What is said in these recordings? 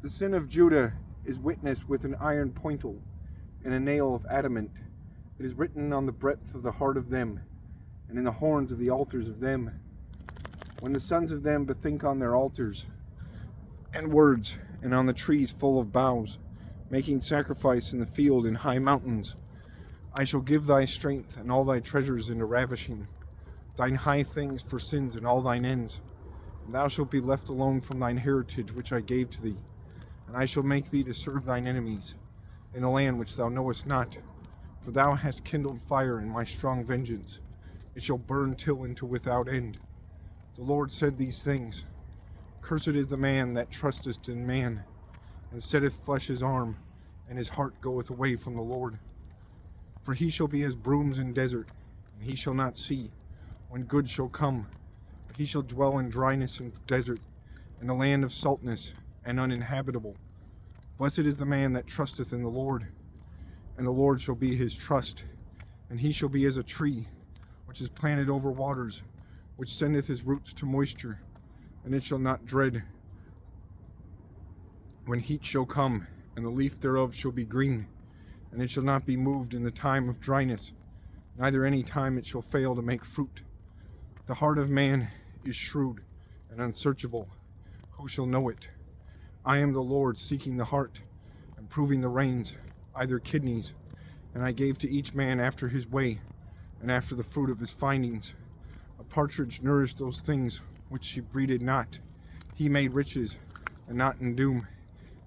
The sin of Judah is witnessed with an iron pointle and a nail of adamant. It is written on the breadth of the heart of them, and in the horns of the altars of them. When the sons of them bethink on their altars and words, and on the trees full of boughs, making sacrifice in the field in high mountains, I shall give thy strength and all thy treasures into ravishing, thine high things for sins and all thine ends. And thou shalt be left alone from thine heritage which I gave to thee, and I shall make thee to serve thine enemies in a land which thou knowest not. For thou hast kindled fire in my strong vengeance. It shall burn till into without end. The Lord said these things. Cursed is the man that trusteth in man, and setteth flesh his arm, and his heart goeth away from the Lord. For he shall be as brooms in desert, and he shall not see when good shall come. But he shall dwell in dryness and desert, in a land of saltness and uninhabitable. Blessed is the man that trusteth in the Lord, and the Lord shall be his trust. And he shall be as a tree which is planted over waters, which sendeth his roots to moisture, and it shall not dread when heat shall come, and the leaf thereof shall be green, and it shall not be moved in the time of dryness, neither any time it shall fail to make fruit. The heart of man is shrewd and unsearchable. Who shall know it? I am the Lord, seeking the heart and proving the reins, either kidneys, and I gave to each man after his way, and after the fruit of his findings. A partridge nourished those things which she breeded not. He made riches, and not in doom.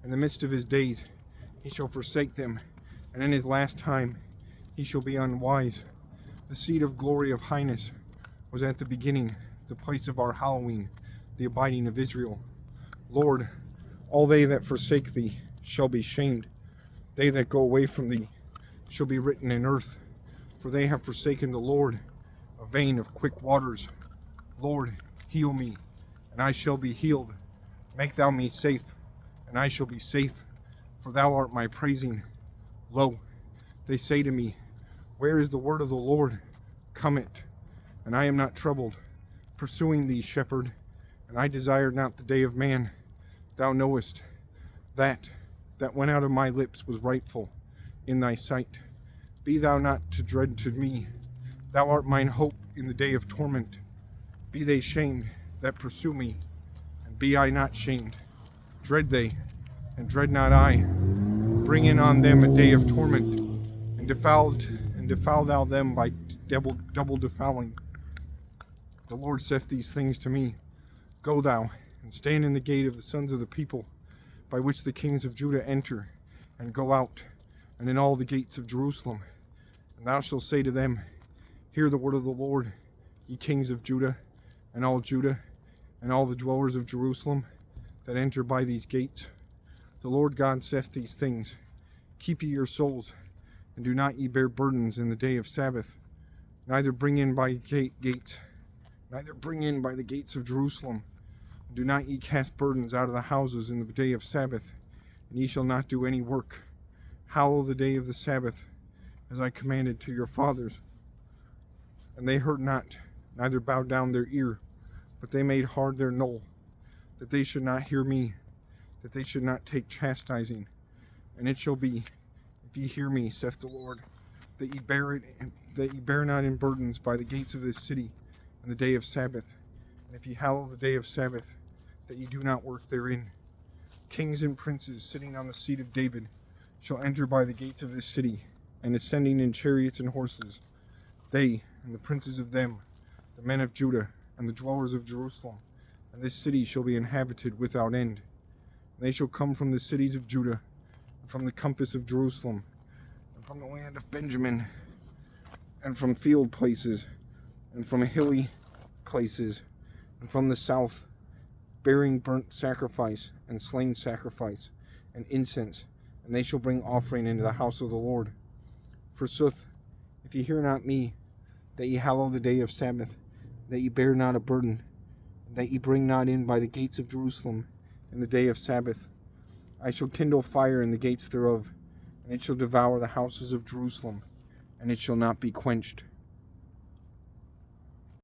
In the midst of his days he shall forsake them, and in his last time he shall be unwise. The seat of glory of highness was at the beginning, the place of our hallowing, the abiding of Israel. Lord, all they that forsake thee shall be shamed. They that go away from thee shall be written in earth, for they have forsaken the Lord, a vein of quick waters. Lord, heal me, and I shall be healed. Make thou me safe, and I shall be safe, for thou art my praising. Lo, they say to me, where is the word of the Lord? Come it, and I am not troubled, pursuing thee, shepherd, and I desired not the day of man. Thou knowest that went out of my lips was rightful in thy sight. Be thou not to dread to me. Thou art mine hope in the day of torment. Be they shamed that pursue me, and be I not shamed. Dread they, and dread not I. Bring in on them a day of torment, and defile thou them by double defiling. The Lord saith these things to me. Go thou, and stand in the gate of the sons of the people, by which the kings of Judah enter, and go out, and in all the gates of Jerusalem. And thou shalt say to them, hear the word of the Lord, ye kings of Judah, and all the dwellers of Jerusalem, that enter by these gates. The Lord God saith these things. Keep ye your souls, and do not ye bear burdens in the day of Sabbath, neither bring in by the gates of Jerusalem. Do not ye cast burdens out of the houses in the day of Sabbath, and ye shall not do any work. Hallow the day of the Sabbath, as I commanded to your fathers. And they heard not, neither bowed down their ear, but they made hard their knoll, that they should not hear me, that they should not take chastising. And it shall be, if ye hear me, saith the Lord, that ye bear not in burdens by the gates of this city in the day of Sabbath. And if ye hallow the day of Sabbath, that ye do not work therein. Kings and princes sitting on the seat of David shall enter by the gates of this city, and ascending in chariots and horses, they and the princes of them, the men of Judah, and the dwellers of Jerusalem. And this city shall be inhabited without end. And they shall come from the cities of Judah, and from the compass of Jerusalem, and from the land of Benjamin, and from field places, and from hilly places, and from the south, bearing burnt sacrifice, and slain sacrifice, and incense, and they shall bring offering into the house of the Lord. Forsooth, if ye hear not me, that ye hallow the day of Sabbath, that ye bear not a burden, and that ye bring not in by the gates of Jerusalem in the day of Sabbath, I shall kindle fire in the gates thereof, and it shall devour the houses of Jerusalem, and it shall not be quenched.